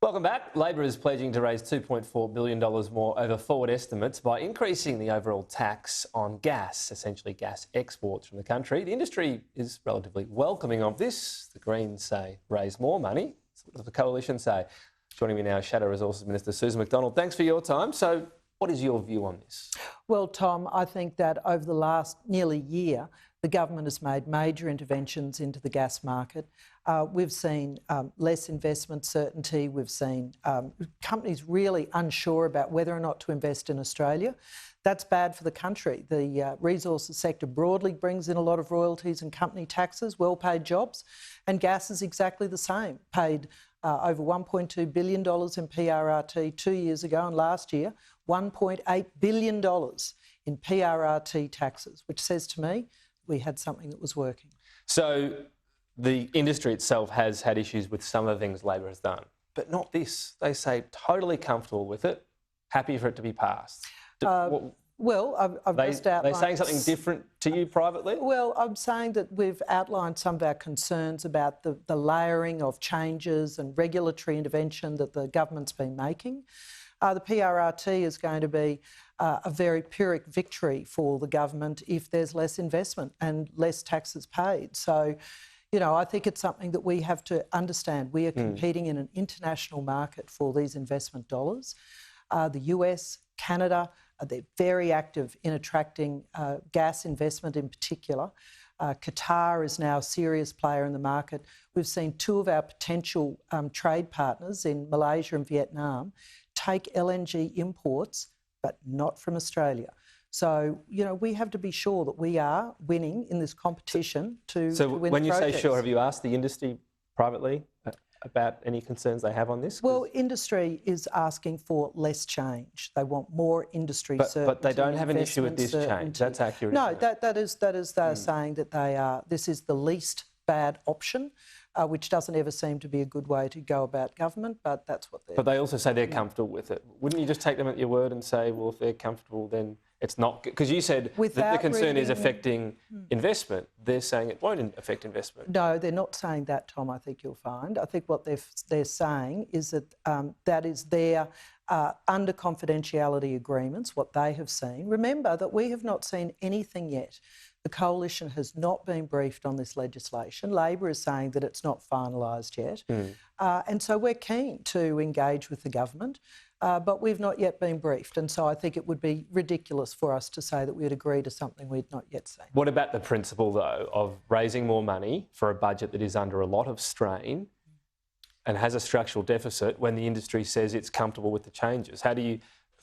Welcome back. Labor is pledging to raise $2.4 billion more over forward estimates by increasing the overall tax on gas, essentially gas exports from the country. The industry is relatively welcoming of this. The Greens say raise more money. What does the coalition say? Joining me now, Shadow Resources Minister Susan McDonald. Thanks for your time. So what is your view on this? Well, Tom, I think that over the last nearly year, the government has made major interventions into the gas market. We've seen less investment certainty. We've seen companies really unsure about whether or not to invest in Australia. That's bad for the country. The resources sector broadly brings in a lot of royalties and company taxes, well-paid jobs, and gas is exactly the same. Paid over $1.2 billion in PRRT 2 years ago, and last year, $1.8 billion in PRRT taxes, which says to me we had something that was working. So the industry itself has had issues with some of the things Labor has done, but not this. They say totally comfortable with it, happy for it to be passed. Well, I've just outlined... They're saying something different to you privately? Well, I'm saying that we've outlined some of our concerns about the layering of changes and regulatory intervention that the government's been making. The PRRT is going to be a very Pyrrhic victory for the government if there's less investment and less taxes paid. So, you know, I think it's something that we have to understand. We are competing in an international market for these investment dollars. The US, Canada, they're very active in attracting gas investment in particular. Qatar is now a serious player in the market. We've seen two of our potential trade partners in Malaysia and Vietnam take LNG imports, but not from Australia. So, you know, we have to be sure that we are winning in this competition to win the projects. So when you say sure, have you asked the industry privately about any concerns they have on this? Well, industry is asking for less change. They want more industry certainty. But they don't have an issue with this change. That's accurate. No, that is they're saying that this is the least bad option, which doesn't ever seem to be a good way to go about government, but that's what they're... But they also say they're comfortable with it. Wouldn't you just take them at your word and say, well, if they're comfortable, then it's not... Because you said that the concern is affecting investment. They're saying it won't affect investment. No, they're not saying that, Tom, I think you'll find. I think what they're saying is that that is their under confidentiality agreements, what they have seen. Remember that we have not seen anything yet. The coalition has not been briefed on this legislation. Labor is saying that it's not finalised yet. And so we're keen to engage with the government, but we've not yet been briefed. And so I think it would be ridiculous for us to say that we'd agree to something we'd not yet seen. What about the principle, though, of raising more money for a budget that is under a lot of strain and has a structural deficit when the industry says it's comfortable with the changes? How do you...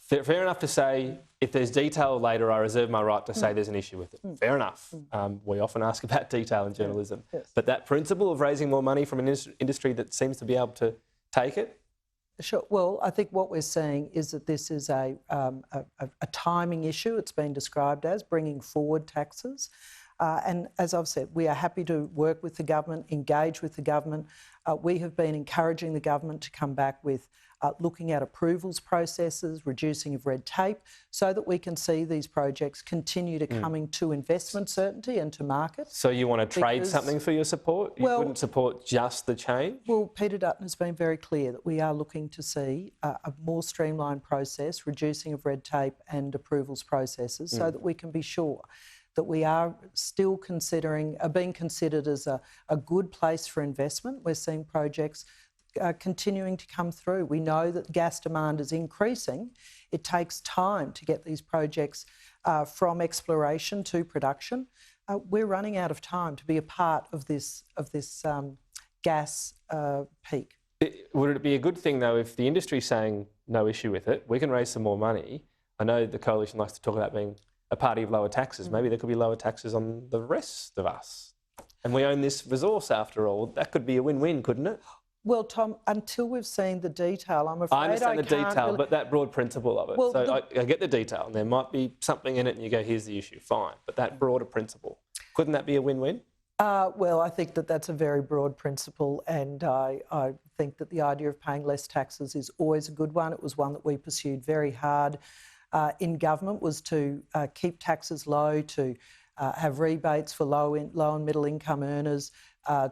Fair enough to say, if there's detail later, I reserve my right to say there's an issue with it. Fair enough. We often ask about detail in journalism. Yes. But that principle of raising more money from an industry that seems to be able to take it? Sure. Well, I think what we're seeing is that this is a timing issue. It's been described as bringing forward taxes. And as I've said, we are happy to work with the government, engage with the government. We have been encouraging the government to come back with looking at approvals processes, reducing of red tape, so that we can see these projects continue to coming to investment certainty and to market. So you want to trade something for your support? You wouldn't support just the change? Well, Peter Dutton has been very clear that we are looking to see a more streamlined process, reducing of red tape and approvals processes, so that we can be sure that we are still being considered as a good place for investment. We're seeing projects continuing to come through. We know that gas demand is increasing. It takes time to get these projects from exploration to production. We're running out of time to be a part of this gas peak. Would it be a good thing, though, if the industry's saying no issue with it, we can raise some more money? I know the coalition likes to talk about being a party of lower taxes. Maybe there could be lower taxes on the rest of us. And we own this resource, after all. That could be a win-win, couldn't it? Well, Tom, until we've seen the detail, I'm afraid I understand the detail, but that broad principle of it. Well, so I get the detail, and there might be something in it and you go, here's the issue, fine. But that broader principle, couldn't that be a win-win? Well, I think that that's a very broad principle, and I think that the idea of paying less taxes is always a good one. It was one that we pursued very hard in government, was to keep taxes low, to have rebates for low and middle income earners,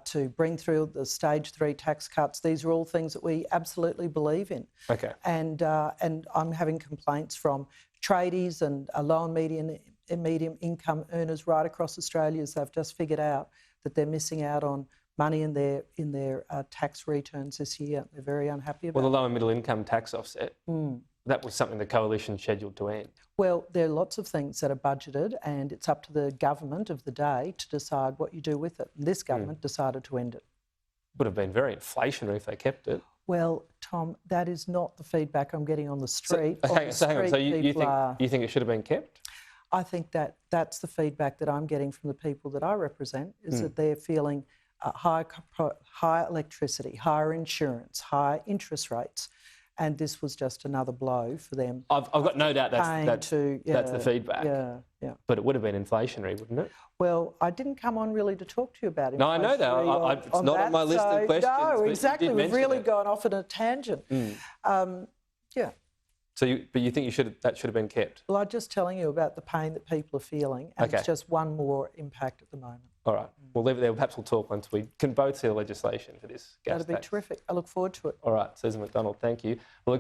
to bring through the stage 3 tax cuts. These are all things that we absolutely believe in. Okay. And I'm having complaints from tradies and low and medium income earners right across Australia as they've just figured out that they're missing out on money in their tax returns this year. They're very unhappy about it. Well, the low and middle income tax offset, that was something the coalition scheduled to end. Well, there are lots of things that are budgeted and it's up to the government of the day to decide what you do with it. And this government decided to end it. Would have been very inflationary if they kept it. Well, Tom, that is not the feedback I'm getting on the street. So hang on, so you think it should have been kept? I think that's the feedback that I'm getting from the people that I represent, is that they're feeling higher electricity, higher insurance, higher interest rates. And this was just another blow for them. I've got no doubt that's the feedback. Yeah. But it would have been inflationary, wouldn't it? Well, I didn't come on really to talk to you about it. No, I know that. It's not on my list of questions. No, exactly. We've really gone off on a tangent. Yeah. So, but you think that should have been kept? Well, I'm just telling you about the pain that people are feeling, and it's just one more impact at the moment. All right. We'll leave it there. Perhaps we'll talk once we can both see the legislation for this gas tax. That'd be terrific. I look forward to it. All right. Susan McDonald, thank you. Well,